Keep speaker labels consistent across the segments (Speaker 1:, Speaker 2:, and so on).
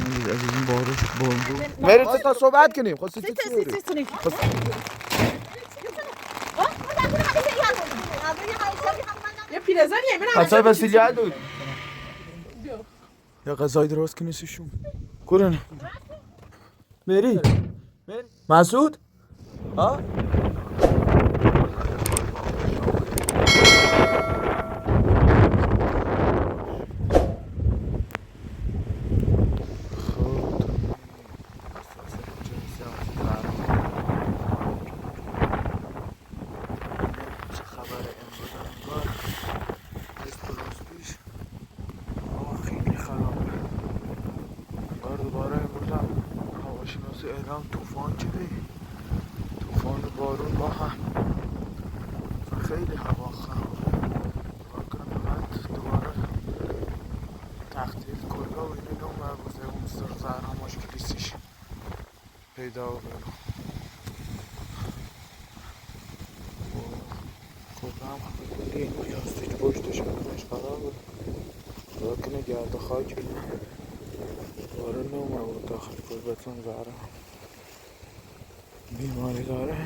Speaker 1: از این بارش بارو میره تا صحبت کنیم. خواستی تو چی بری؟
Speaker 2: یه پیرزنیه من
Speaker 1: حتی وسیلی علود یا غذای درست کنی سیشون کورن میری مسعود ها اعلام طوفان شده طوفان بارون با هم خیلی هوا خرابه کنم فقط دوباره تخطیف کلا و اینه نوم مربوزه اون سرزرها مشکلیستیش پیدا و برو کلا هم خیلی این پلاستیک پشتش همش خرابه خدا کنه گرد و خاک بینه دوباره نوم مربوز داخل کلبتون زهره بیماری داره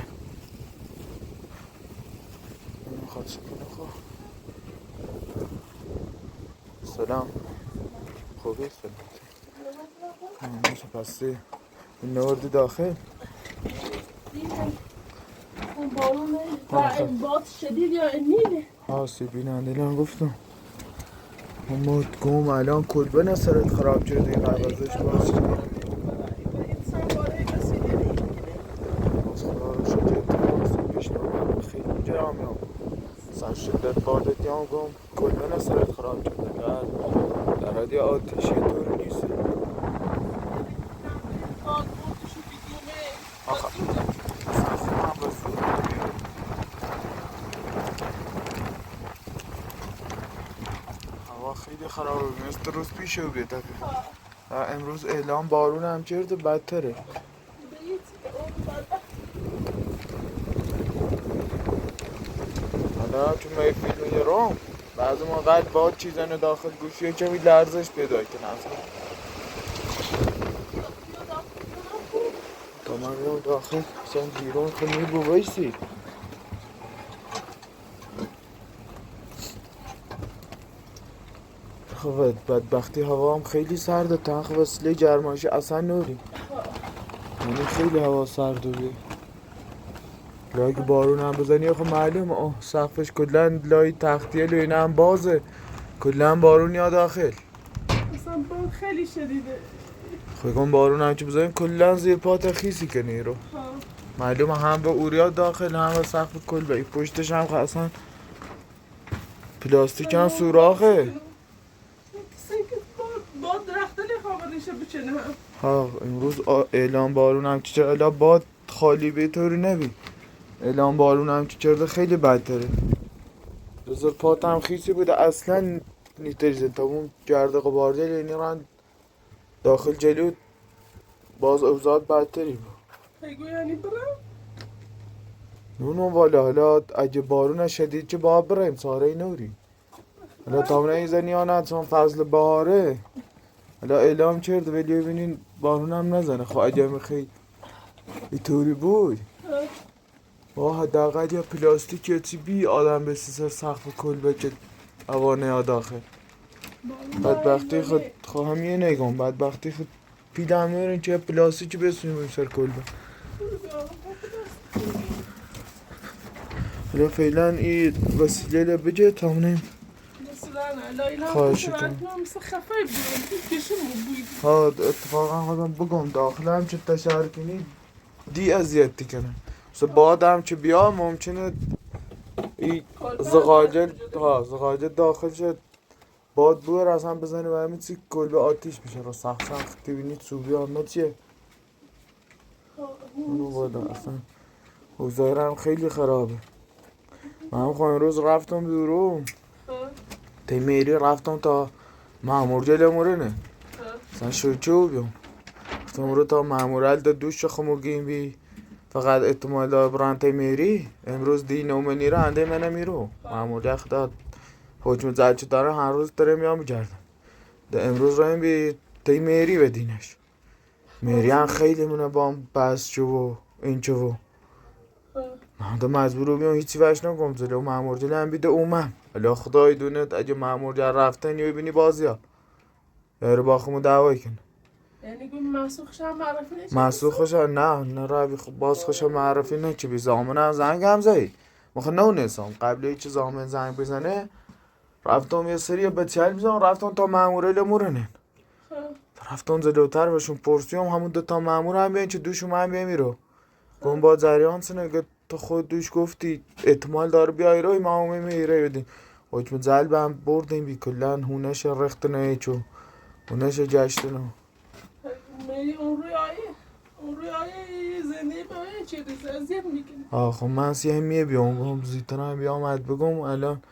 Speaker 1: میخواد سکنه خواه سلام خوبی سلام پستی این نوردی داخل
Speaker 2: اون بارون باد شدید یا نیله
Speaker 1: آسیب بیننده هم گفتم اما گم الان کلبه نسرت خراب شده این قربازش باز شدت بادت یا گم کلبه نسرت خراب شده در حدی آتیشی طور نیست هوا خیلی خرابه مثل روز پیشه و بیده امروز اعلام بارون هم کرده بدتره حالا چون ما فیلم یه روم بعضی ما قد باد چیزانه داخل گوشیه کمی لرزش پیدا کنه تا من رو داخل مثلا بیرون خب میبو بایستی خب بدبختی هوا هم خیلی سرده تنخ وصله جرماشی اصلا نوری یعنی خیلی هوا سرده بی اگه بارون هم بزنی خب معلومه سقفش کلن لای تختیه لوینه هم بازه کلن بارون یا داخل
Speaker 2: اصلا باد خیلی شدیده
Speaker 1: خیلی بارون هم چه بزنی کلن زیر پات خیسی کنی رو معلومه هم به اوریا داخل هم به سقف کلبه ای پشتش هم اصلا پلاستیک هم سوراخه
Speaker 2: باد درخته خوابه ریشه بچنه
Speaker 1: ها امروز اعلام بارون هم چه الا باد خالی به طوری نبی اعلام بارون هم چه خیلی بدتره بذار پات هم خیسی بوده اصلا نیتریزن تا اون گرده قبارده لینی رن داخل جلو باز اوزاد بدتری بود
Speaker 2: بگو یعنی برم؟
Speaker 1: نونو والا حالا اگه بارون شدید که باید بریم ساره نوری حالا تا نیزنی یا نه چون فصل بهاره حالا اعلام کرد ولی ببینین بارون هم نزنه خب اگه میخوای اینطوری بود حداقل یا پلاستیک یا چی بی آدم به سر سقف کلبه که هوا نیا داخل بدبختی خود خواهم یه نگم بدبختی خود پیل هم نورین که پلاستیک بسونیم سر کلبه حالا فعلا این وسیله بجه تا منیم خواهش کنم ها اتفاقا خودم بگم داخل هم چه تشهر کنی دی اذیت کنه مثل باد هم که بیا ممکنه این زغاجه داخل شد باد بور از هم بزنه و همین چی کلبه آتیش بشه رو سخت بینید صوبی آمد چیه اونو بالا اصلا حضایرم خیلی خرابه من هم خواهیم روز رفتم بیرون تیمیری رفتم تا مامور جلمورنه اصلا شوچه بیام گفتم رو تا مامورال دا دوش خموگیم بی فقط احتمال دار بران تیمیری امروز دی نومنی رو انده منه میرو مامور داد حکم زد چه داره هر روز داره میام بگردم ده امروز رو این بی تی میری بدینش. میری هم خیلی مونه با هم بس چو و این چو و من دا مجبور رو بیام هیچی وش نکنم زده و مامور جلی هم بیده اومم الا خدای دونت اگه مامور جل رفتن یا ببینی بازی ها یارو با خمو دعوای کنه
Speaker 2: یعنی گوی مسوخش هم معرفی نشد؟
Speaker 1: مسئول خوشا نه روی باز خوشا معرفی نه که بی زامن هم زنگ هم زهی مخه نو نیستم قبل ایچی زامن زنگ بزنه رفتم یه سری به چل بیزم رفتم تا ماموره لمورنه رفتم زدوتر بهشون پرسیام همون دوتا مامور هم بیان که دوشم هم بیان میرو گم با جریان سنه که تو خود دوش گفتی احتمال داره بیای روی ما همه میره بدیم حکم زلب هم بردیم بی کلن هونش رخت نه چو هونش جشت نه
Speaker 2: میری اون روی آیه زنده به آیه چه ریزه ازیت میکنی
Speaker 1: آخه من سیه میه بیام گم زیتر هم بیامد بگم الان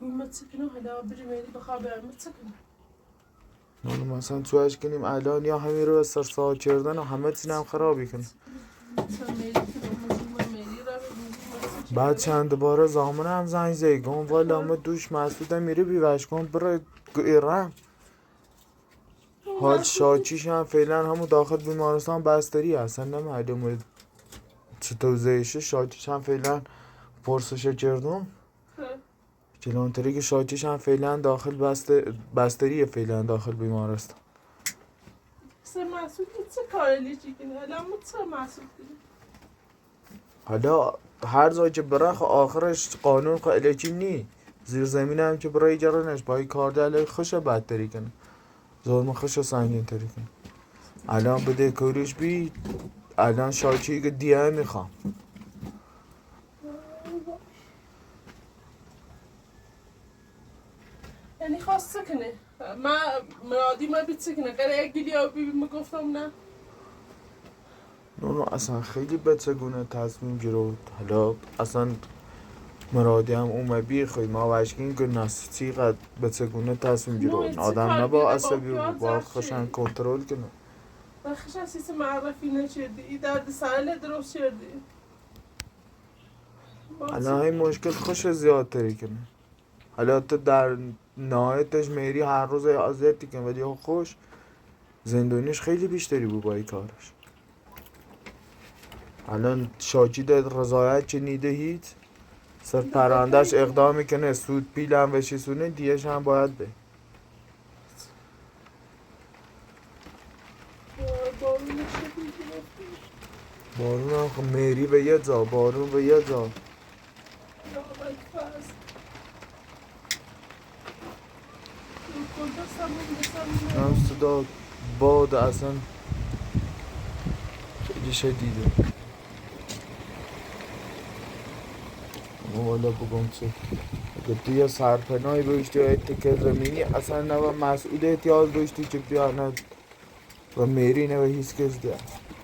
Speaker 2: ما تسکنه حالا بری میری بخوابه ما تسکنه
Speaker 1: نونو مثلا چوهش کنیم الان یا همین رو سر ساعت کردن و همه چیزم خرابی کنیم بعد چند بار زامن هم زنگ زیگم والا همه دوش مسعودم میره بیوش کن برای ایران حال شاچیش هم فعلا همون داخل بیمارستان بستری هستن نمعلومه چه توضیحشه شاچیش هم فعلا پرسش کردم کلانتری که شاچیش هم فعلا داخل بستریه فعلا داخل بیمارستان
Speaker 2: سه مسعود چه کاری چی کنه حالا ما چه مسعود کنه
Speaker 1: حالا هر جایی که بره آخرش قانون الکی نی زیر زمین هم که برای جرانش بایی کارده علیه خوش بدتری کنه ظلم خوش سنگین تری کنه الان بده کوریش بی الان شاچی که دیه میخوام
Speaker 2: یعنی خواست سکنه من مرادی ما بیت سکنه قره یک گیلیا بی گفتم نه
Speaker 1: نونو اصلا خیلی بچگونه تصمیم گرفت حالا اصلا مرادی هم اومه بی خوی ما وشکین که ناسی چیقدر بچگونه تصمیم گرفت آدم نبا عصبی با خوشن کنترل کنه
Speaker 2: بخش اسیس معرفی نشدی ای درد سهل درست شدی
Speaker 1: الان این مشکل خوش زیاد تری کنه حالا تو در نهایتش میری هر روز اذیتی کنه ولی خوش زندونیش خیلی بیشتری بود با این کارش الان شاچی داد رضایت چه نیده هیچ سر پراندهش اقدام میکنه سود پیل هم وشیسونه دیش هم باید به بارون هم خب میری به یه جا بارون به یه جا هم صدا باد اصلا خیلی شدیده والا بگم چه اگه توی یه سرپناهی بایشتی و تکه زمینی اصلا نه مسئول احتیاج داشتی که بیا نه و میری نه و هیچ کس ده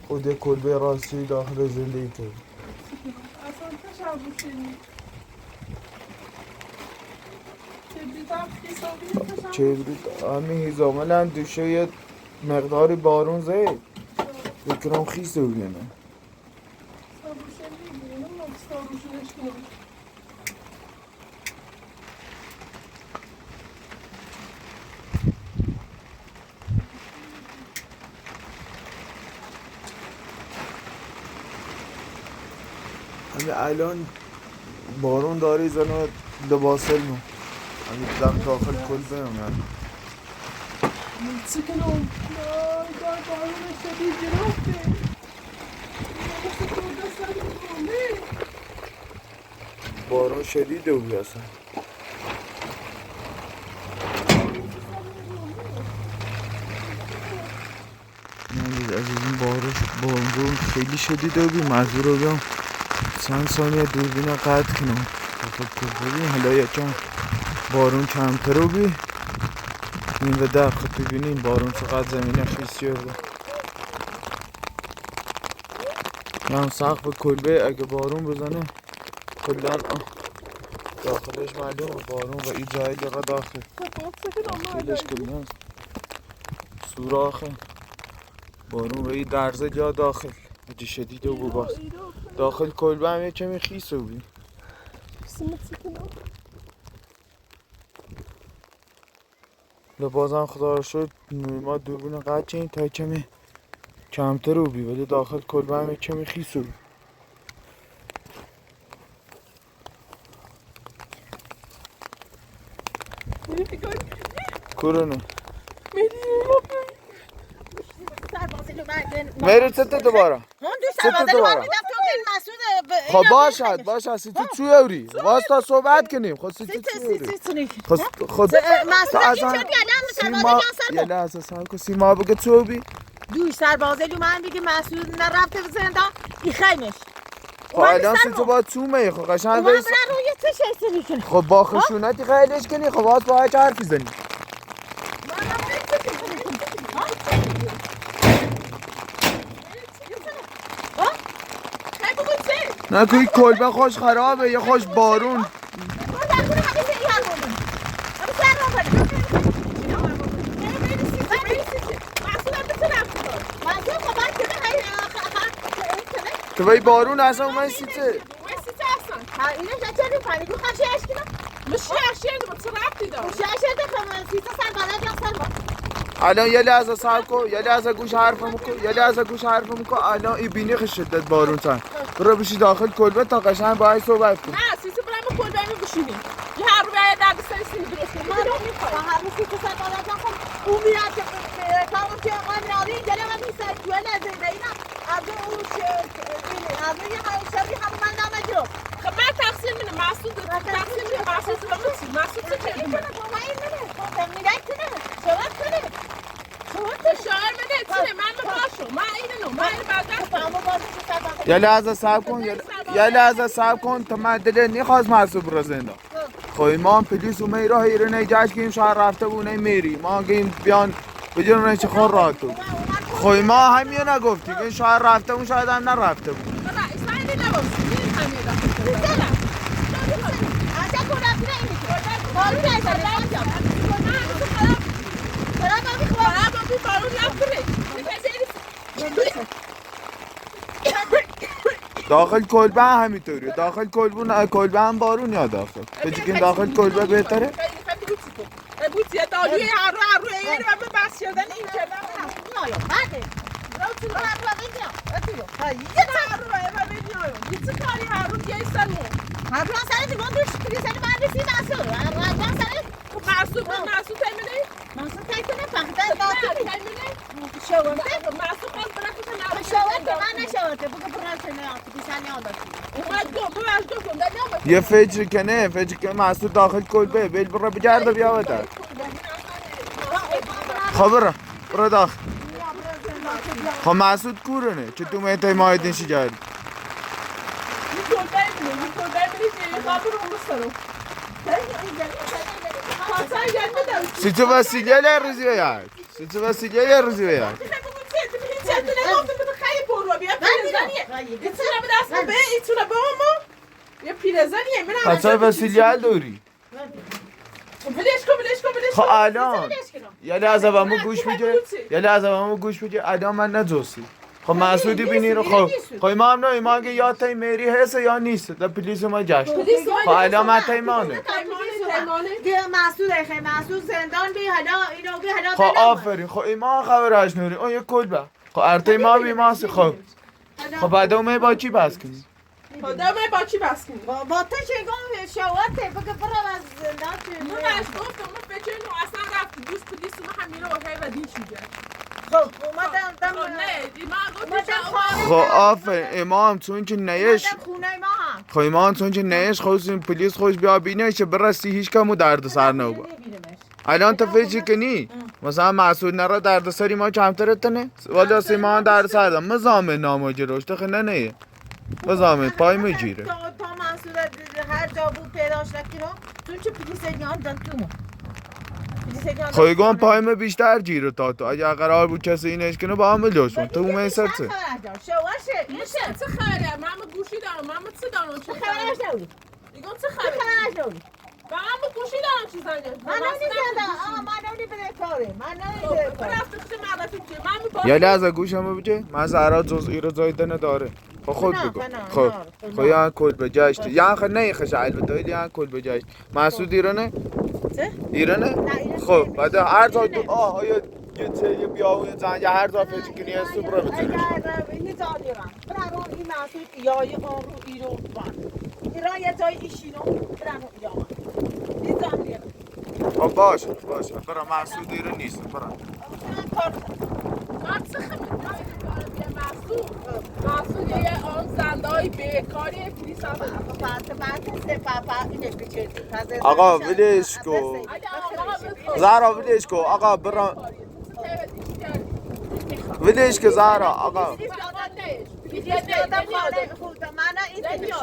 Speaker 1: خود کلبه راستی داخل زندگی کرد
Speaker 2: اصلا تشبوشی
Speaker 1: چه بود همین هیزامل هم دوشه یه مقداری بارون زید بکنم خیسه بگنه همین الان بارون داری زنه لباسل مو همین داخل کلبه هم یعنی
Speaker 2: سکنم بارون شدید گرفته
Speaker 1: بارون شدیده بود اصلا نمید از این بارون خیلی شدیده بود مجبور رو بیام چند ثانیه دوربین رو قطع کنم ببین حالا یکم بارون کمتر رو بی این و در خود ببینیم بارون چقدر زمینه خیسی رو هم سقف کلبه اگه بارون بزنه کلن داخلش معلومه بارون و این جای دیگه داخل داخلش کلن سوراخه بارون و این درزه جا داخل اجی شدیده و باز داخل کلبه هم یه کمی خیسه بی بازم خدا رو شد ما دوربین قطع این تا کمی کمتر رو بی ولی داخل کلبه همه کمی خیس رو بی کرونه میری چطه دوباره چطه دوباره خب باشد سی تو چوی اوری واستا صحبت کنیم خب سی تو چوی اوری خب یه لحظه سال که سیما بگه چو بی
Speaker 3: دوی سربازه لو من بگه مسعود نرفته به زندان این خیمش
Speaker 1: خب الان سی تو باید چو می خب قشنگ بیست
Speaker 3: روی چه شسته کنی
Speaker 1: خب با خشونتی خیلیش کنی خب باید با هیچ حرفی زنی نه که این کلبه خوش خرابه یه خوش بارون که بای بارون اصلا اومد سیته الان یه لحظه صبر کن یه لحظه گوش حرفمو کن الان این بینی شدت بارون تن برو بشی داخل کلبه تا قشنگ باهاش صحبت کن
Speaker 2: نه سیسی برام کلبه میگوشیدیم یه هر رو به درد سری سیمی درست کنیم
Speaker 3: هر روز تو سر بالا جان اون میاد که کارو که قانونی دلم نیست تو لازم اینا از اون از یه شبیه هم من نمیگیرم
Speaker 2: خب من تقسیم میدم مسعود تقسیم میدم مسعود چه کردی شاعر بده چه من باشو من اینو من بعد
Speaker 1: یه لحظه صبر کن تا من دل نیخواست محسوب رو زنده خب ما هم پلیس و میرا هیره نیجاش گیم شهر رفته بونه میری ما گیم بیان بجرم نیچه خور را تو خب ما همین نگفتی که شهر رفته اون شاید هم نرفته بود داخل کلبه همینطوریه داخل کلبه هم بارون یا داخل بچه که داخل کلبه بهتره
Speaker 2: بوتی داروی هر رو اینو من بس شدن این کردم
Speaker 3: نه بعد رو
Speaker 2: کاری هر رو یه سنو
Speaker 3: هر رو سر دیوان دوش کلیسا من رسید مسعود هر رو سر
Speaker 2: مسعود تیمونه
Speaker 3: مسعود تیمونه فقط باطل شوام
Speaker 2: مسعود خود برای
Speaker 3: شوام من نشوام بگو برای نه کلیسا نیامد
Speaker 2: اومد گفت
Speaker 1: یه فکر کنه مسعود داخل کلبه بیل برو بگرده بیا بده خب برو داخل خب مسعود کورونه که تو میتای مایدین شی کردی سیتو وسیله یه روزی بیاد خطای وسیله داری خب الان یه لحظه با ما گوش بگیر الان من نجوسی خب مسعودی بینی رو خب ما هم ما اگه یا تای میری هسته یا نیست در پلیس ما جشت خب الان من تایمانه
Speaker 3: مسعود زندان بی حالا اینو بی حالا
Speaker 1: خب آفرین خب ما خبرش نوری اون یه کلبه خب ارتای ما بی ماست خب بعد اون با چی بس کنی
Speaker 2: با چی بس کنی
Speaker 3: با تو چگاه شواته بگه برم از زندان که
Speaker 2: من از گفتم من فکر اینو اصلا رفت دوست پلیس ما همین رو هی و دی شده
Speaker 3: خب اومدم
Speaker 1: خب آفرین امام چون که نیش
Speaker 3: خونه ما هم
Speaker 1: خب امام چون که نیش خوش پلیس خوش بیا بینه که برستی هیچ کمو درد سر نبود الان تو فکر کنی مثلا مسعود نرا درد سری ما کمتر تنه ولی سیمان درد سر دارم مزامه ناموجه روشته خیلی نه مزامه پای میگیره
Speaker 3: تا مسعود هر جا بود پیداش نکنم چون که پلیس ایران داد تو
Speaker 1: خواهیگان پایم بیشتر جیره تا تو اگه قرار بود کسی اینش کنه با هم ملیاشون تو اون سرسه
Speaker 3: شواشه
Speaker 2: چه خبره من گوشی دارم من چه دارم
Speaker 3: چه خبرش نبودی
Speaker 2: دیگه چه خبره
Speaker 3: نبودی
Speaker 2: من گوشی دارم چی زنگه
Speaker 3: من نمیدونم بده کاره
Speaker 1: یه لحظه گوشمو بگه من زهرا جزئی رو زایده نداره خود
Speaker 3: نه،
Speaker 1: بگو
Speaker 3: نه،
Speaker 1: خب
Speaker 3: نه.
Speaker 1: خب یا کل بجاشت یا خب نه خش البته یا کل بجاشت مسعود ایرانه
Speaker 3: چه؟
Speaker 1: ایرانه
Speaker 3: نه، ایران
Speaker 1: خب
Speaker 3: نمیشه.
Speaker 1: بعد هر جا
Speaker 3: ایران
Speaker 1: تو آه یه یه بیاون زنگ هر جا فکر کنی است برو بزنش
Speaker 3: اگر یه جا دیرم برای این مسعود یا یه آن رو ایران ایران یه جای ایشینو برای یا یه جا دیرم
Speaker 1: خب باشه برا مسعود ایران نیست برا
Speaker 2: محصول یه آن زندهای بیکاری پلیس هم
Speaker 1: آقا ولش کو زهرا ولش کو آقا برا ولش که زهرا آقا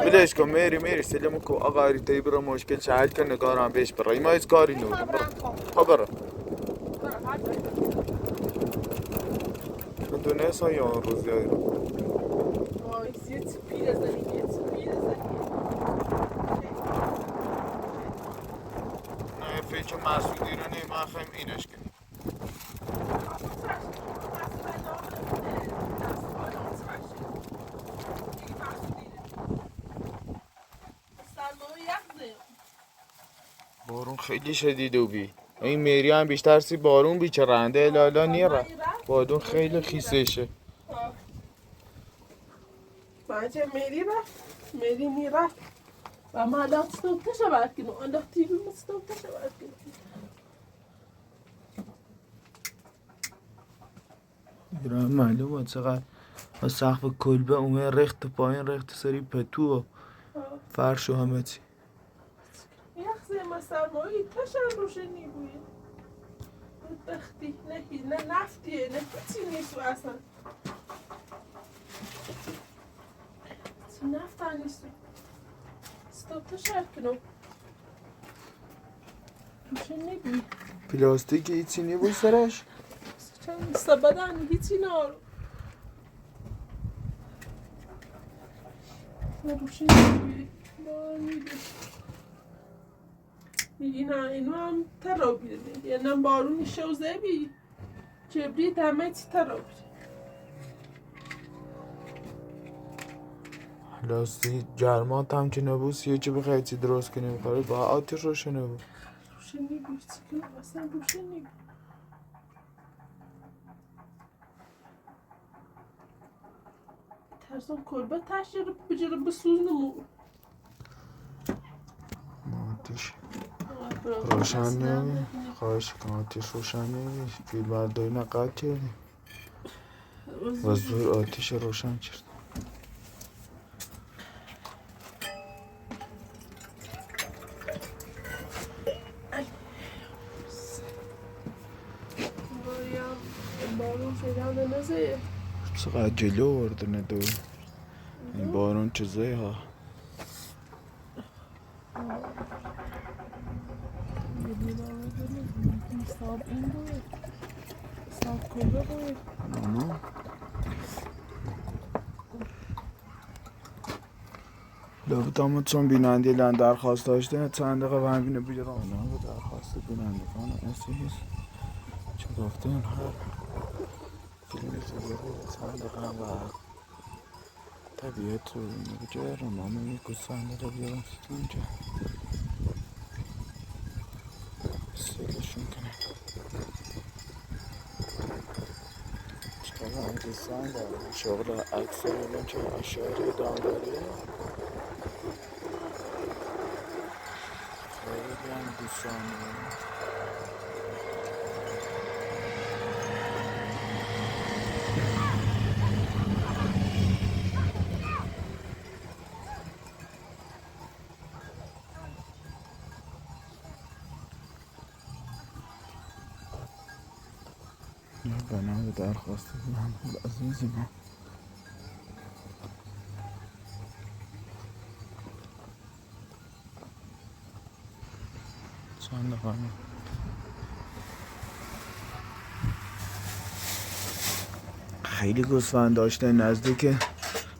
Speaker 1: ولش کو میری سلام کو آقا ریتی برا مشکل شهر کن نگارم بهش برا این ما از کاری نو خب برا دونه سا یا روز یا نه فکر مسعودی رو نه ما خواهیم اینش کنیم بارون خیلی شدیده بی این میری هم بیشتر سی بارون بی چه رنده لالا نیره بادون خیلی خیسشه
Speaker 2: بچه میری رفت میری میرفت و ما الان ستوب تشبه کنیم الان تیوی ما ستوب تشبه کنیم
Speaker 1: ایران معلومه چقدر و سقف کلبه اومه رخت پایین رخت سری پتو فرش و همه چی
Speaker 2: یخ زیما سرمایی تشن روشنی بوید بختی نه نفتیه نه هیچی نیست و اصلا چی نفت هم نیست ستوب تشبه کنم روشنی بوید
Speaker 1: پلاستیک هیچی نیبوی سرش
Speaker 2: چند سبدن هیچی نارو روشنی بوید بارمیده اینو هم ترا بیده یعنی بارونی شوزه بی کبریت همه چی ترا بیده
Speaker 1: پلاستیک گرمات هم که نبوس یه چی بخواه چی درست کنیم بخواه با آتش روشنه بود
Speaker 2: روشنی بود چی کنم اصلا روشنی بود ترسم کلبه تش بجره بسوز نمو
Speaker 1: آتش روشن نمی خواهش کن آتش روشن نمی فیل برداری نقد کردیم و زور آتش روشن کرد
Speaker 2: بارون فیلان نزه
Speaker 1: چقدر جلو ورده ندو این بارون چیزه ها
Speaker 2: صاب این بود صاب کلبه بود
Speaker 1: لابد اما چون بیننده لن درخواست داشته چند دقیقه و همینه بیرم اونا به درخواست بینندگان اسیز چه گفتن هر فیلمی که بره چند دقیقه و طبیعت رو اینو بجرم اما یک گوسفنده رو بیارم تو اینجا سیلشون کنه چقدر هم گوسفند دارم شغل اکثر ببین که اشاری دامداریه خیلی هم گوسفند دارم بنا به درخواست محمود عزیز ما چند دقیقه خیلی گوسفند داشته نزدیک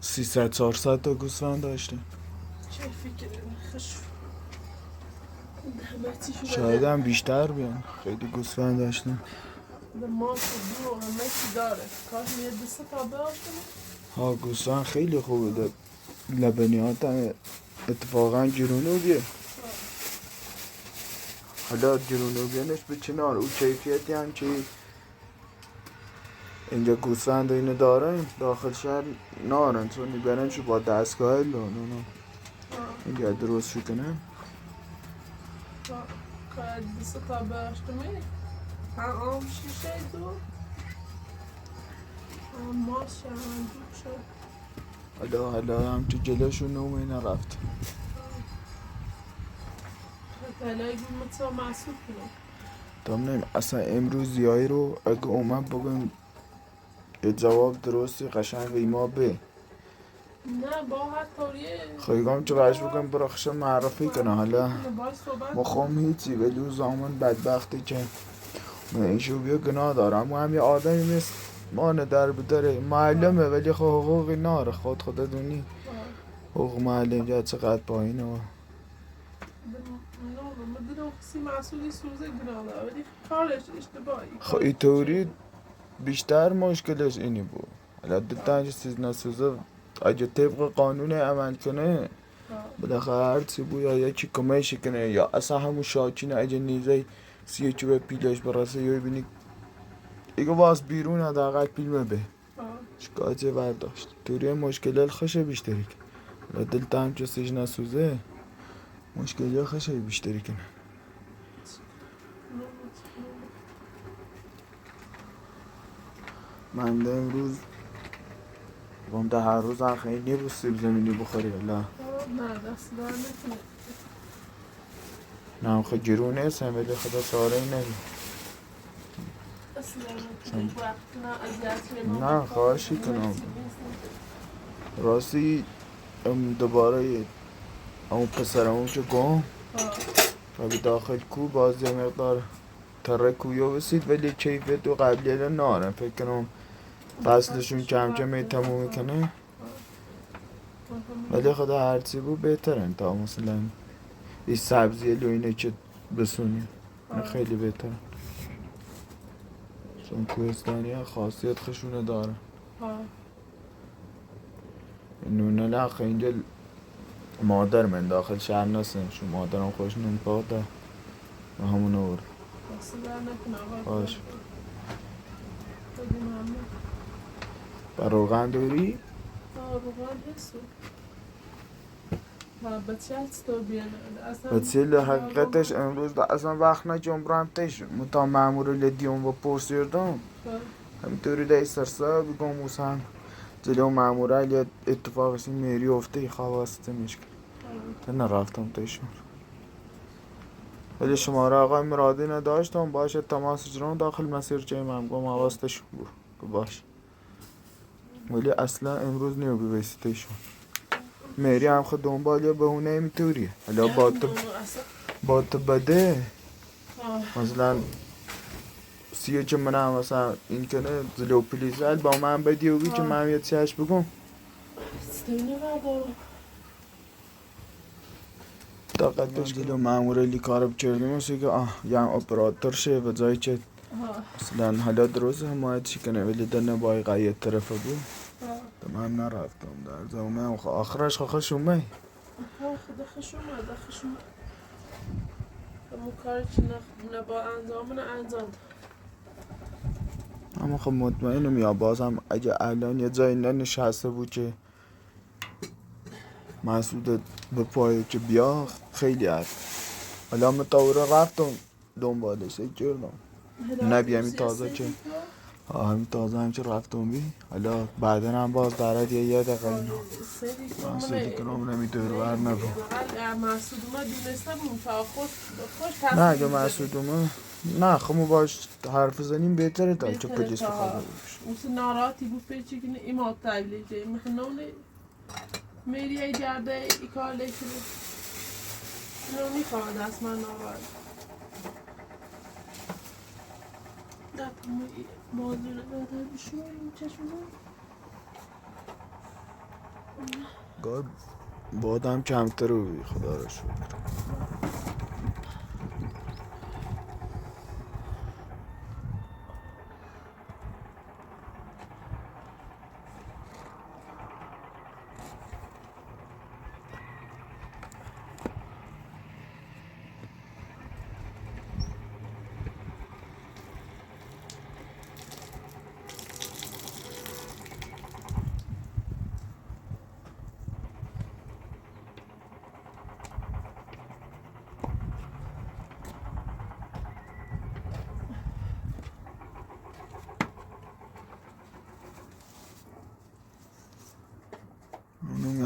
Speaker 1: 300-400 تا گوسفند داشته
Speaker 2: چه فکر خشو
Speaker 1: شاید هم بیشتر بیان خیلی گوسفند داشتن
Speaker 2: ما خودمون همه چی داره کاش میاد 200 تا بیاد کنه
Speaker 1: ها گوسفند خیلی خوبه. لبنیات هم اتفاقا جنونوبیه. حالا جنونوبیه به چنار او کیفیتی هم چی اینجا گوسفند اینو دارن داخل شهر نارن چون برن چو با دستگاه لانونا اینجا درست شو کنن.
Speaker 2: Kad se ta bärste med. Han omkör då. Han måste han duschar.
Speaker 1: حالا هم تو جلوشون نومه نرفت.
Speaker 2: خیلی متو معصوب کنم.
Speaker 1: تام نیم اصلا امروز زیایی رو اگه اومد بگم یه جواب درستی قشنگ ایما به
Speaker 2: نه با هر طوریه
Speaker 1: خیلی چه قش بگم برخش معرفی کنه. حالا ما خوام هیچی ولی او زمان بدبختی که من اینشو بیا گناه دارم و هم یه آدمی مثل مانه در بداره معلمه ولی خب حقوقی ناره خدا دونی حقوق معلم جا چقدر پایینه و
Speaker 2: مدرو خسی معصولی سوزه گناه داره ولی کارش اشتباهی.
Speaker 1: خب اینطوری بیشتر مشکلش اینی بود. حالا دلتنج چیز نسوزه اگه طبق قانون عمل کنه بالاخره هر چی بود یا یکی کمهش کنه یا اصلا همون شاکینه اگه نیزه سیه چوبه پیلش برسه یا ببینی ایگه باز بیرون حداقل پیل به شکایتی برداشت طوری مشکل خشه بیشتری کنه. دلتنج چیزش نسوزه مشکلی خشه بیشتری کنه. من ده امروز ده هر روز هم خیلی بود سیب زمینی بخوری ولی
Speaker 2: نه دست دار نکنه.
Speaker 1: نه خیلی گرون نیستم ولی خدا ساره ای نبید. نه خواهشی کنم راستی دوباره اون پسرمون که گم و داخل کو باز یه مقدار تره کویا بسید ولی کیفیت و قبلیه نارم فکر کنم فصلشون کم کم تموم میکنه ولی خدا هرچی بود بهترن تا مثلا این سبزی لوینه که بسونی خیلی بهترن چون کوهستانی ها خاصیت خشونه داره. نونه لخ اینجا مادر من داخل شهر نستم چون مادرم خوش نون پاده و همون آور باش روغن داری؟
Speaker 2: روغن هستو بچه هست تو بیانه
Speaker 1: بچه حقیقتش امروز اصلا وقت نجنبرم تش متا معمور لدیون و پرسیردم همینطوری دایی سرسا بگم موسان جلو معموره یه اتفاقی میری افته خواسته میشکن تا نرفتم تایشون ولی شماره آقای مرادی نداشتم باشه تماس جرام داخل مسیر جای من گم حواستش بود باش ولی اصلا امروز نیو بیستیشون میری هم خود دنبال یا بهونه اینطوریه حالا با تو بده مثلا سیه که من هم مثلا این کنه زلو پلیزل با من بدیوگی که من یه چیش بگم طاقتش دلو ماموره لی کارب کردیم مثل که یه اپراتور شه و جایی که مثلا حالا درست حمایت چی کنه ولی دنه بای قاید طرفه بود تمام نرفتم در زمان آخرش خواه شومه
Speaker 2: خدا خشومه همون کاری که نبا انجام
Speaker 1: اما خب مطمئنم یا بازم اگه الان یه جایی ننشسته بود که مسعود به پای که بیا خیلی هست حالا متوره رفتم دنبالش کردم نبی همین تازه که همین تازه هم که رفتم بی حالا بعدن هم باز دارد یه دقیقه اینا من سیدی کنم نمیدور بر نبو
Speaker 2: مسعود اومد دونسته بود تا خوش
Speaker 1: نه اگه مسعود اومد نه خب باش حرف زنیم بهتره تا که پلیس بخواد باشه
Speaker 2: مثل ناراحتی بود پیچی کنه ایما تبلیغه مخنونه میری ای جرده ای کار لیکنه اینو میخواد از من ناراحت دپمه موضوع نداره بشون چشمونه
Speaker 1: گاه بادم کمتر رو بی خدا رو شکر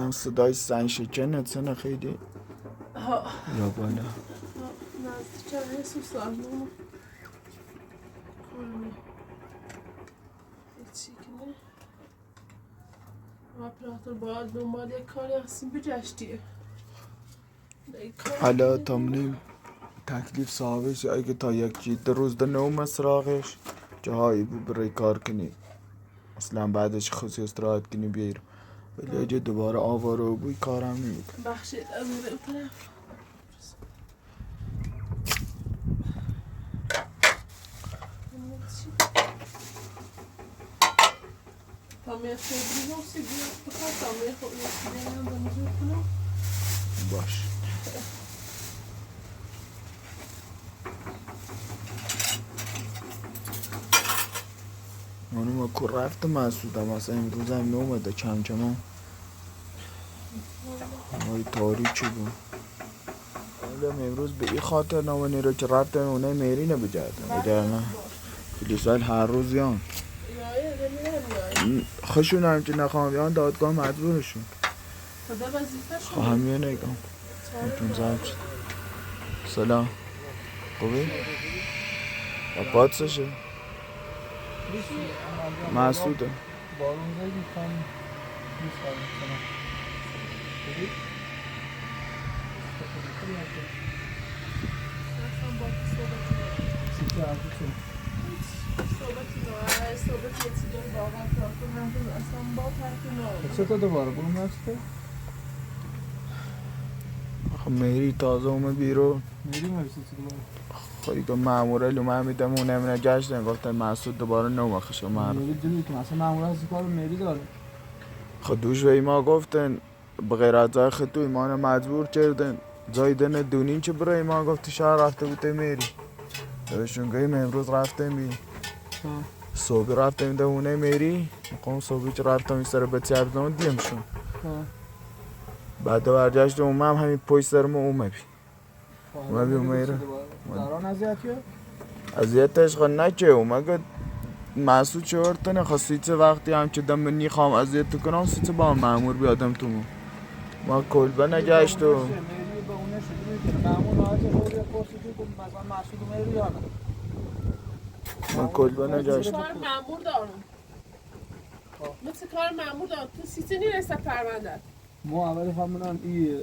Speaker 1: اون صدای سنگ شکنت سنه خیلی
Speaker 2: ها
Speaker 1: یا بالا
Speaker 2: نزدیک چه حسوس آنو کنی چیکنه اپراتور باید دنبال یک کاری هستیم بجشتیه
Speaker 1: حالا تا منیم تکلیف صاحبش اگه تا یک روز ده نوم سراغش جاهایی بود برای کار کنی اصلا بعدش خودی استراحت کنی بیایرو ولی اگه دوباره آواره بوی کارم نمیکن
Speaker 2: بخشید از اون طرف تا میاد خیلی نوسی بیاد بخواد تا میاد خود نوسی بیاد دمیزور کنم
Speaker 1: باش منو ما که رفتم مسعودم اصلا امروز هم نومده کم کم های تاریکی بود حالا امروز به این خاطر نامنی رو که رفتم اونه میری نبجردم بگرنه کلیسال هر روز یان خوشون هم که نخواهم یان دادگاه مجبورشون
Speaker 2: خدا وظیفه شد
Speaker 1: خواهم یه نگم میتون زب شد سلام خوبی؟ با پادسشه مسعوده
Speaker 4: بارون زدی میخوام میسارم کنم بودی؟
Speaker 2: اصلا با صحبتی
Speaker 4: چی که عرضی چون
Speaker 2: صحبتی نه صحبتی یه چیزی رو واقعا پراتون نمون اصلا با طرفی نه
Speaker 4: چه تا دوباره برون نسته؟
Speaker 1: آخه میری تازه اومد بیرون
Speaker 4: میری مرسی چی دوباره
Speaker 1: خواهی که ماموره لومه میدم اونه امونه گشتن گفتن مسعود دوباره نومه خشم مرد
Speaker 4: میری دونی که مثلا معمولا از کار میری داره
Speaker 1: خودوش به ما گفتن بغیر از های خطوی ما مجبور کردن زایدن دونین که برای ما گفتی شهر رفته بوده میری بهشون گویم امروز رفتیم بی صبح رفتیم ده اونه میری مقام صبحی که رفتم این سر بچه عبزمون دیمشون بعد برگشت اومه هم همین پشت سر ما اومه بی اومه بی اومه ایره
Speaker 4: داران ازیتیه؟
Speaker 1: ازیتش خود نکه اومه گفت مسعود چه ورتنه خواستی چه وقتی هم که دم بنی خواهم ازیت کنم سی چه با هم مأمور بیادم تو ما کلبه نگشت و
Speaker 4: میری به اونه شدی میکنه معمول آجه خوری پرسی که مثلا مسعود میری یا نه؟
Speaker 1: ما کلبه نگشت
Speaker 2: کار مأمور دارم مثل کار مأمور دارم تو سیتی نیرسه پرونده
Speaker 4: ما اول همونم این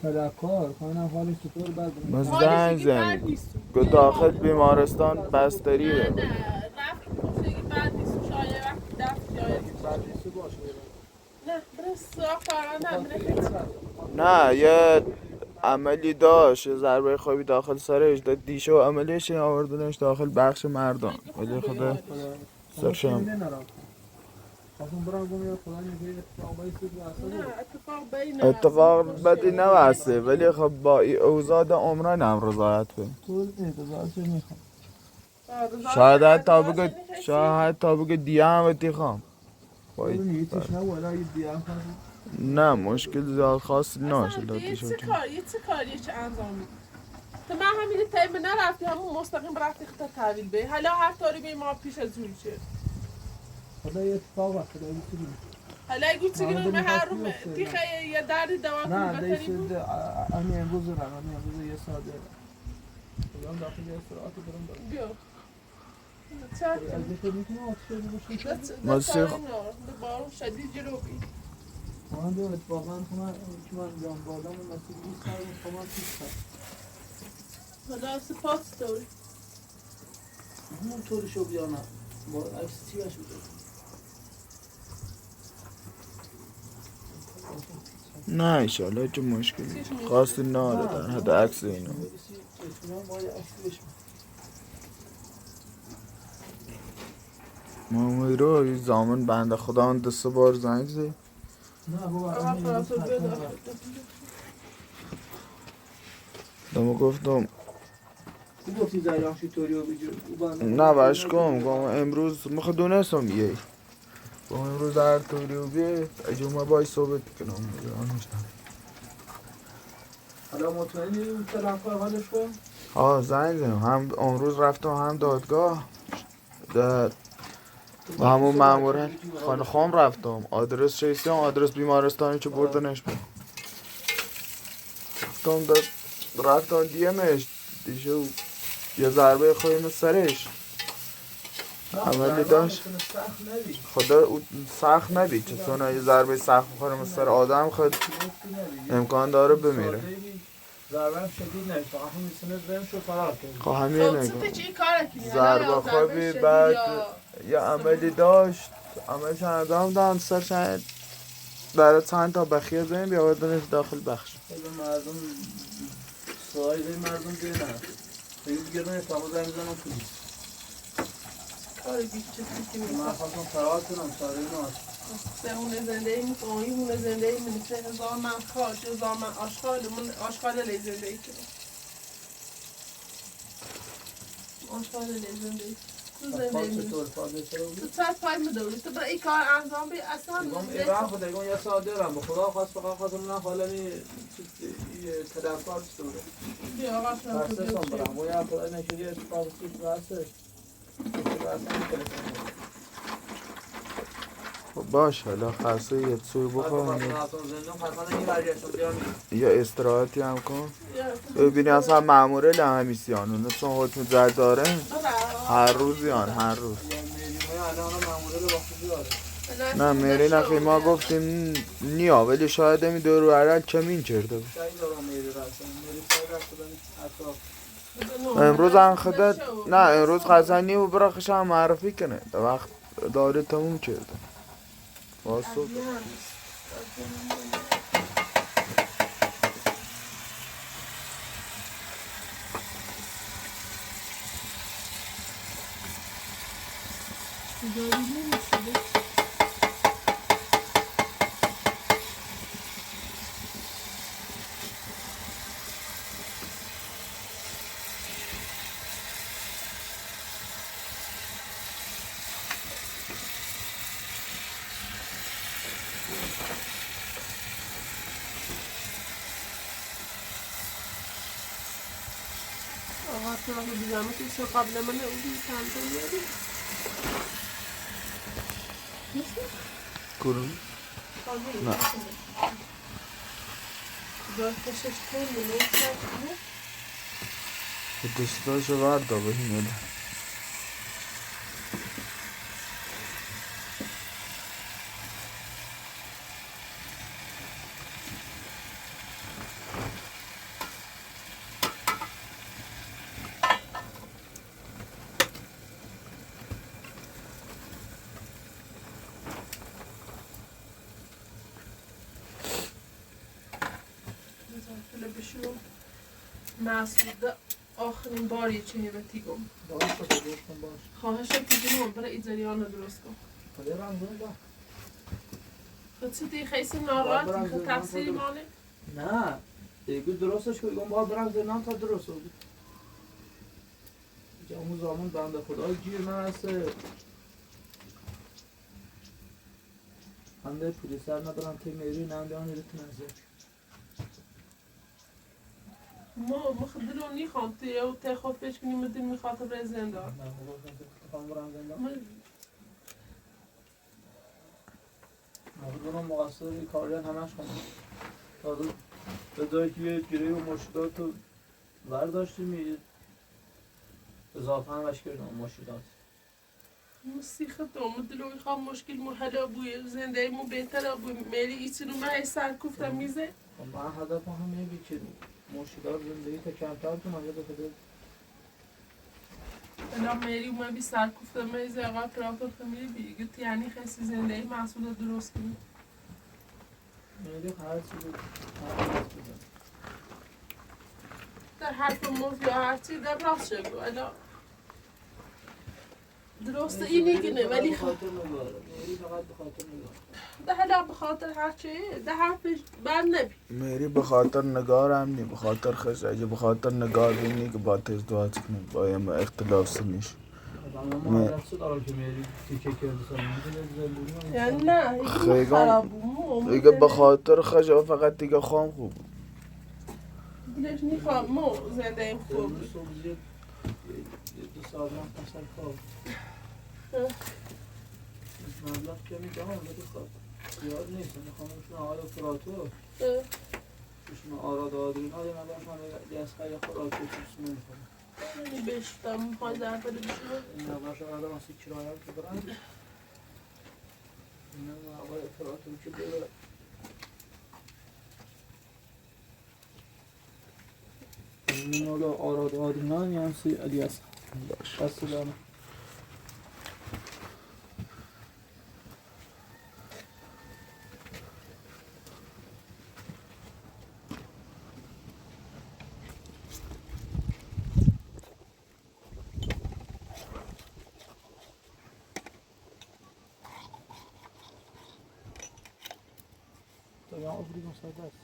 Speaker 4: فداکار خواهنم حالش چطور بعد
Speaker 1: ما زنگ زنیم که داخل بیمارستان بستریه
Speaker 2: نه رفت گفتگی بد نیست شاید وقتی دفت جایه
Speaker 4: بعد نیستی باشه
Speaker 2: نه برای سراغ پرونده هم بره
Speaker 1: نه یه عملی داشت یه ضربه خوابی داخل سرش داد دیشه و عملیش این آوردنش داخل بخش مردان ولی خدا سرشم
Speaker 4: خواستم برام گم خدا نگه اتفاقایی سید و
Speaker 2: نه اتفاق بین
Speaker 1: اتفاق بدی نوسته ولی خب با این اوزاد عمران هم رضایت به
Speaker 4: تو انتظار چه میخوام
Speaker 1: شاید تا بگه دیگه هم اتیخام
Speaker 4: تو نیتیش نه ولی یه دیگه هم
Speaker 1: نه مشکل زیاد خاص ناشه
Speaker 2: یه چه کاریه چه انجام میدی تو من همین تایم نرفتی همون مستقیم رفتی خطا تحویل به حالا هر طوری به ما پیش از روی شه
Speaker 4: خدا یه اتفاق وقت خدا یه
Speaker 2: حالا اگه چیزی رو به هر روم تیخه یه دردی دوا کنی
Speaker 4: نه
Speaker 2: بتری
Speaker 4: دیست همین امروز رو همین امروز یه ساعت خودم داخل یه استراحاتی برم دارم
Speaker 2: بیا
Speaker 4: از یه خیلی میتونم آتیشه باشم
Speaker 1: ماسیخ
Speaker 2: بارون شدید جلو بی
Speaker 4: من دو اتفاقا که من جان بادم و مسیح بیست سر مطمئن پیش کرد
Speaker 2: حالا سپاس داری
Speaker 4: همون طوری شو بیانم با عکس چیهش بوده
Speaker 1: نه ایشالله که مشکلی خاصی ناره در حد عکس اینو ماموی رو زامن بنده خدا هم 2 بار زنگ زد دمو گفتم
Speaker 4: گفتی زیران شیطوری و بجور
Speaker 1: نه بشکم گم امروز مخ دونستم یه گم امروز هر طوری و بیه اگه ما باید صحبت کنم
Speaker 4: حالا مطمئنی اون طرف حالش کن؟
Speaker 1: ها زنگ زدم هم امروز رفتم هم دادگاه در و همون مامور خانه خام رفتم آدرس شیستم آدرس بیمارستانی که بردنش بود رفتم دیمش دیشو یه ضربه خواهیم سرش عملی داشت خدا او سخت نبید چطور یه ضربه سخت بخورم سر آدم خود امکان داره بمیره
Speaker 4: ضربه شدید نشد فقط همین سنه رم شد فرار کرد
Speaker 1: خب همین
Speaker 2: خب
Speaker 1: نگم
Speaker 2: تو چی کار کنی؟
Speaker 1: ضربه خوابی بعد یه عملی داشت عملش انجام دادن سرش برای چند تا بخیه زنیم بیاوردنش داخل بخش
Speaker 4: خیلی مردم سایده مردم دیدن دیگه نه تمام زنگ میزنم پلیس
Speaker 2: کار بیچه چی
Speaker 4: من خواستم فرار کنم ساره ناز
Speaker 2: سهونه زندگی میکنی هونه زندگی میکنی هزار من خواهد هزار من آشغال من آشغال لی زندگی کنم آشغال لی زندگی تو زندگی میکنی تو چند پای مدوری تو برای این کار انجام بی اصلا
Speaker 4: ایران خود ایگون یه ساعت دارم به خدا خواست فقط خواستم من حالا می تدفعات شده
Speaker 2: بیا آقا شما تو
Speaker 4: برسه
Speaker 2: بیا
Speaker 4: سان برم و یا خدا نشدی اتفاق سیش برسه
Speaker 1: خب باش حالا خاصه یه سوی بخورم یا استراحتی هم کن ببینی اصلا ماموره لهمیسیانونه چون حکم زد داره هر روز یان هر روز نه میری نخی ما گفتیم نیا ولی شاید می دور ورل کمین کرده بود امروز هم خدا نه امروز خزانی و براخش هم معرفی کنه تا وقت داره تموم کرده واسو
Speaker 2: آقا تو رو بیزامه که قبل من اونی تنظیم میادی
Speaker 1: کرون نه
Speaker 2: داشتش کنی نیست
Speaker 1: دستاشو وردا بهینه
Speaker 2: مسعود آخرین باری چه هیبتی گم خواهشم که برای ایزاریان رو درست کن خود چه دی خیلی ناراحتی خود تفسیری مانه؟
Speaker 4: نه دیگه درستش که ایگون باید برم زنان تا درست بود اون زمان بنده خدای گیر نرسه همده پولیسر ندارم تی میری نمده آنی رو تنزه
Speaker 2: ما خدلو نیخوام تی او تی خود پیش کنیم مدین میخواطب رای زندار
Speaker 4: من مقصر کاریان همش کنم به جایی که یه گیره و مشکلات رو برداشتیم اضافه همش کردم مشکلات
Speaker 2: مسیخه دوم دلو میخوام مشکل محلا بوی زنده مو بهتر بوی میری ایچی رو من سر کوفتم میزه
Speaker 4: من هدف هم اینه که مشکلات زندگی تا کمتر کنم یا بخده
Speaker 2: الان میری و من بی سر کوفتم میزه آقا پراتور خمیری بیگه یعنی خیلی زندگی محصول درست کنی
Speaker 4: میری هر چیزی
Speaker 2: در حرف موز یا هر چی در راست شد الان درسته اینی که نه ولی
Speaker 4: خاطر نگاره میری فقط به خاطر نگاره
Speaker 2: ده حالا به خاطر هرچی ده حرفش بر نبی
Speaker 1: میری به خاطر نگارم نی به خاطر خش اگه به خاطر نگار بینی که با ازدواج کنی با ایم اختلاف سمیش
Speaker 4: ما عادت شد آره که میری تیکه کرده
Speaker 2: یعنی نه
Speaker 1: خیلی دیگه به خاطر خش فقط دیگه خام خوب
Speaker 2: دلش نیخوام مو زنده این خوب
Speaker 4: دو ساعت من پسر خواب مبلغ کمی جهان ولی خب زیاد نیست. میخوام بشون آقای فراتو بشون آراد آدرینا یه مبلغ من دستگاه یا خوراکی توش نمیکنم.
Speaker 2: یعنی بشتم میخوای ظرف بشون
Speaker 4: این مبلغ شد آدم اصلا کرایه رو ببرن. این آقای فراتو که بره این مال آراد آدرینا یعنی سی علی هست. السلام. یا ابری مساعده است.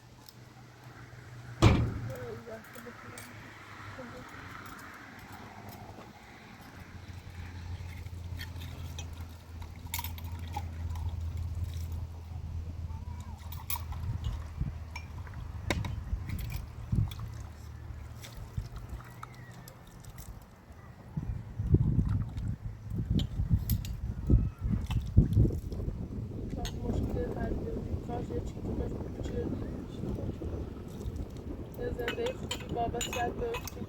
Speaker 2: مشکل خریداری کاش یه چیزی باشه کوچه یه زنده خوبی بابت سر داشتیم.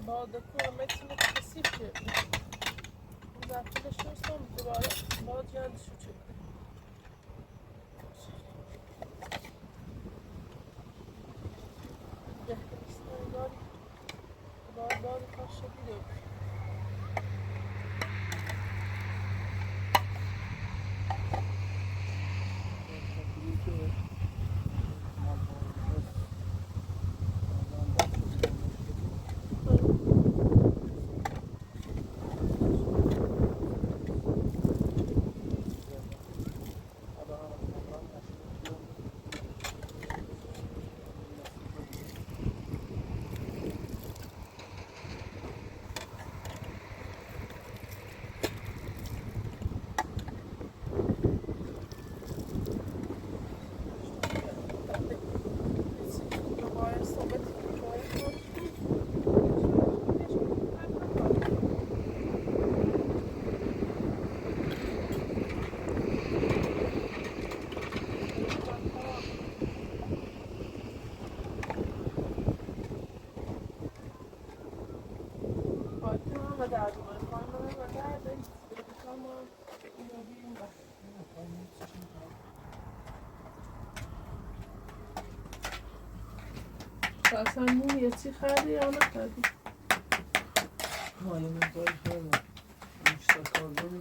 Speaker 2: بعد کنم متن کثیف شد. زفتش شستم دوباره بعد جلد شد. بعد کار شدید. اصلا نون یه چی خریدی یا نخریدی؟
Speaker 4: ما یه مقداری خیلی بیشتر کار داریم.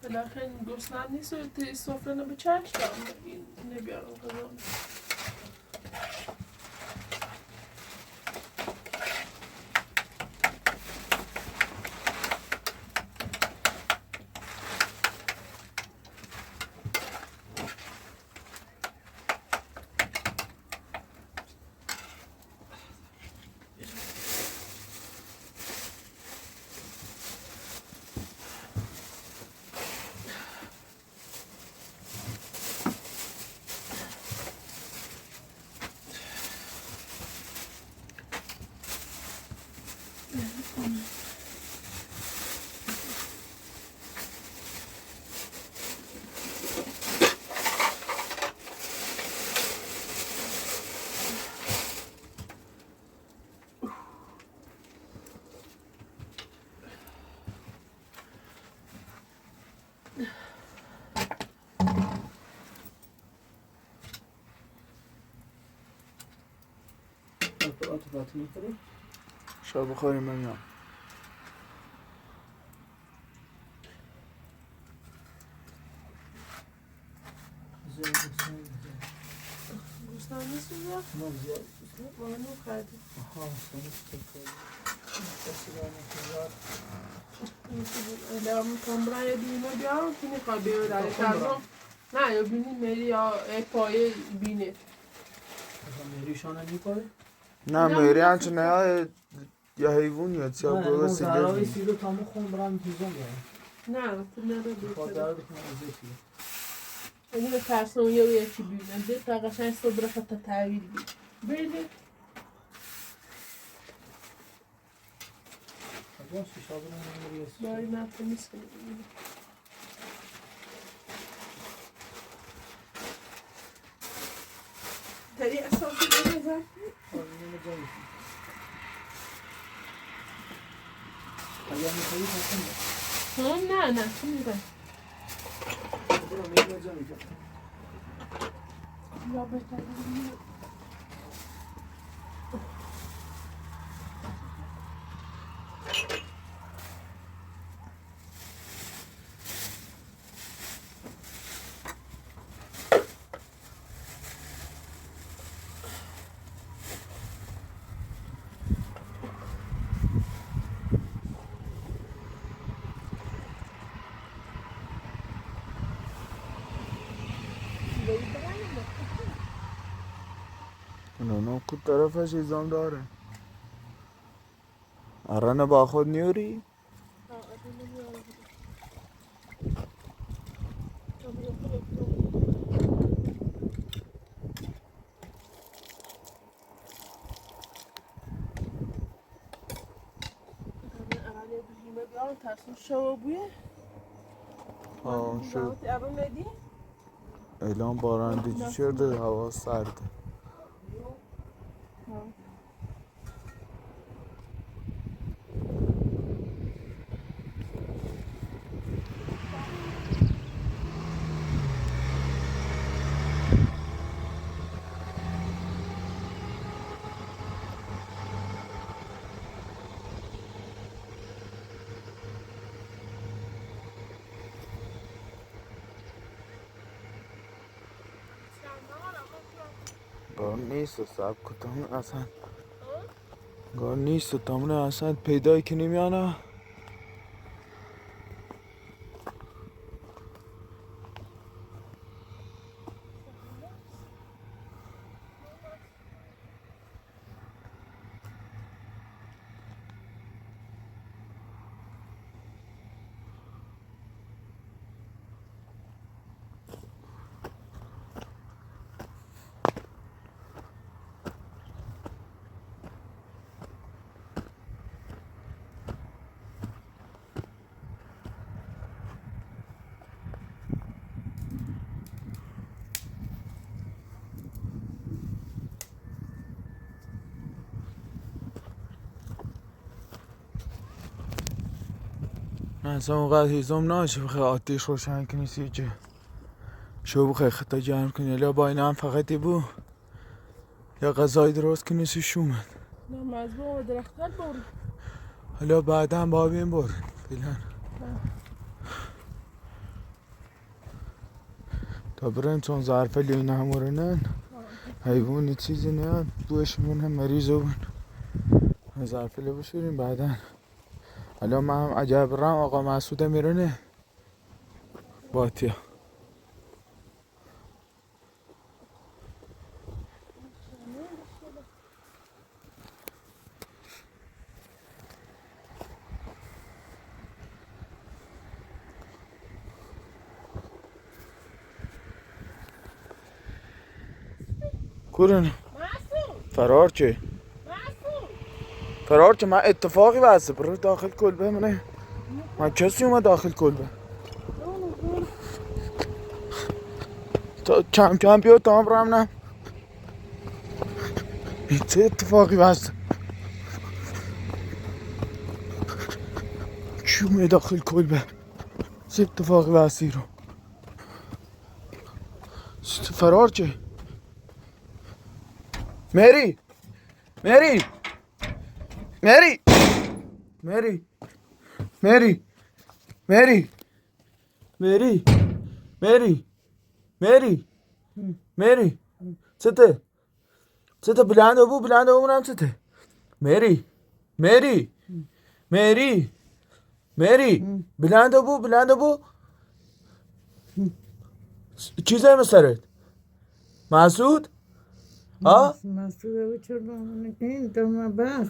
Speaker 2: بالاخره گرسنه‌ام نیست و سفره رو به چشم دارم نمیارم غذا.
Speaker 4: آتفاتی میخوری؟
Speaker 1: شاید بخوریم من میام.
Speaker 4: زیاد
Speaker 2: گرسنه‌ام نیست اونجا؟
Speaker 4: نه زیاد
Speaker 2: ما نون خریدیم.
Speaker 4: آها سنت تکایی
Speaker 2: الان میخوام برای بیمه بیارم که میخوای بیاره ترسم نه یا بینی میری یا پای بینه
Speaker 4: میریشانه میپاره؟
Speaker 1: نه میری هنچه نه یا حیوان یا چیا
Speaker 4: نه
Speaker 1: بگو
Speaker 4: زراوی
Speaker 1: سیگه
Speaker 4: سیدو تامو خون برام تیزم
Speaker 2: نه تو نره
Speaker 4: خود
Speaker 2: بیتره
Speaker 4: داره بکنم ازشی
Speaker 2: اگه ترسم یا یکی بیونه ده تا قشنگ صبح خطا تحویل بید بله
Speaker 4: باش شیشا برم میریسی
Speaker 2: باری نفت نیست کنه تری اساسی بگذار
Speaker 4: اگر میخوایی پسند
Speaker 2: نه چی میگم
Speaker 4: برو میگه جا میگه
Speaker 2: یا بهتره
Speaker 1: نه کد طرفش ایزام داره ارانه با خود نیوری؟
Speaker 2: ترسم شو بویه
Speaker 1: شد
Speaker 2: ارون ندی؟
Speaker 1: اعلام بارندگی شده هوا سرده گار نیست سب کتامون اصلا گار نیست تامون اصلا پیدایی که نمیانه نه اصلا اونقدر هیزم ناشه بخواه آتیش روشن کنی سیجه شو بخواه خطا جمع کنی یا با این هم فقط بو یا غذای درست کنی سی شومد
Speaker 2: نه مزبون و درختر برو
Speaker 1: حالا بعدا با بیم برن فیلن تا برن چون ظرفه لیون همورنن حیوانی چیزی نیاد بوشمون هم مریضو بون ظرفه لی بشوریم بعدا حالا من هم عجب رم آقا مسعود میرونه باتیا کورن فرار چه؟ فرار چه؟ من اتفاقی بسته برو داخل کلبه منه من کسی اومد داخل کلبه تا کم کم بیا تا هم برم نه چه اتفاقی بسته کی اومد داخل کلبه چه اتفاقی بسته رو فرار چه؟ مری مری مری مری مری مری مری مری مری مری چته بلند بو منم چته مری مری مری بلند بو چیزه مسرت مسعود ها
Speaker 3: مسئول چرا این دم بس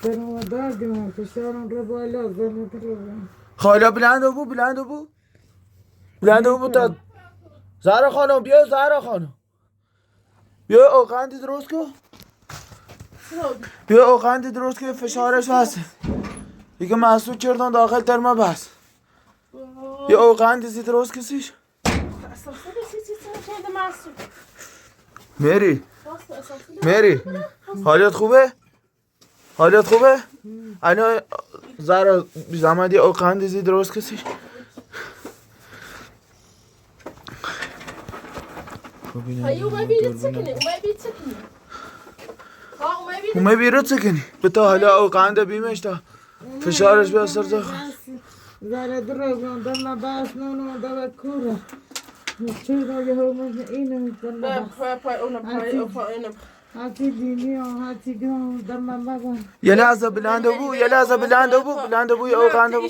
Speaker 3: برام دادیم فشارم رو بالا زدم رو.
Speaker 1: خاله بلند بو تا زهرا خانم بیا اوقندی درست کن فشارش هست دیگه مسعود چردان داخل ترما بس یه اوقندی زی درست کسیش مری حالت خوبه؟ الان زهرا بی زحمت یه اوقندی زی درست کسیش اومه بیرد سکنی بتا حالا اوقنده بیمش تا فشارش بیا سر
Speaker 3: زره درگان دم بس نونو دم کورا چرا یه هم اینو دم هاتی دینی هاتی گام دم بابا
Speaker 1: یه لحظه بلند بو یه اوقنده بو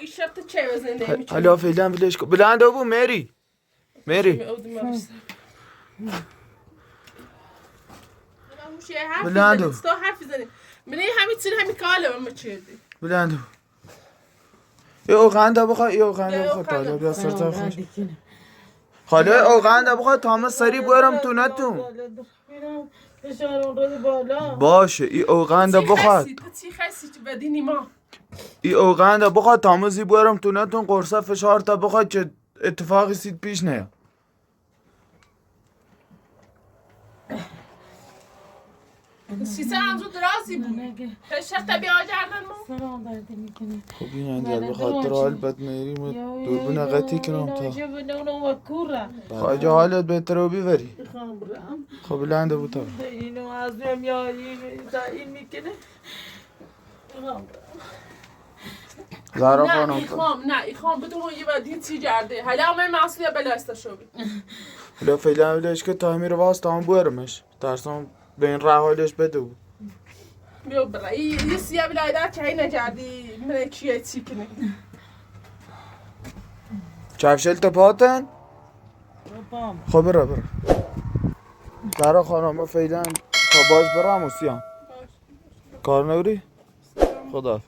Speaker 2: شرط چه وزنده
Speaker 1: حالا فعلا بلش کن بلند بو مری بلند بو
Speaker 2: من همین چیز همین کاله من چیدی
Speaker 1: بلند بو یه اوقنده بخواه حالا بیا سر تا خوش حالا اوقنده بخواه تامه سری برم تو نتون باشه ای اوقنده بخواه ای اوقنده بخواه تامه زی برم تو نتون قرصه فشار تا بخواه چه اتفاقی سید پیش نیا
Speaker 2: سیسه انزو درازی بود فشار تبی آجردن ما
Speaker 3: سلام دارده میکنه
Speaker 1: خب این اندیل بخاطر حال بد میری دوربون قطی کنم تا خواهجه حالت بهتر رو بیوری خب بلنده بود تا
Speaker 3: اینو از نمیاری این میکنه
Speaker 1: زهرا خانم
Speaker 2: ایخوام بدون یه بدین چی جرده حالا من مسئولیت بلاسته شو
Speaker 1: حالا فعلا بلش که تایمی رو باز تام بورمش ترسام به این رحالش بده بود
Speaker 2: بیا برای یه سیاه بلایدر که هی نجردی من چیه چی کنه
Speaker 1: چفشل تپاتن؟ خب برا زهرا خانم فعلا تا باز برم و سیام کار نوری؟ خدا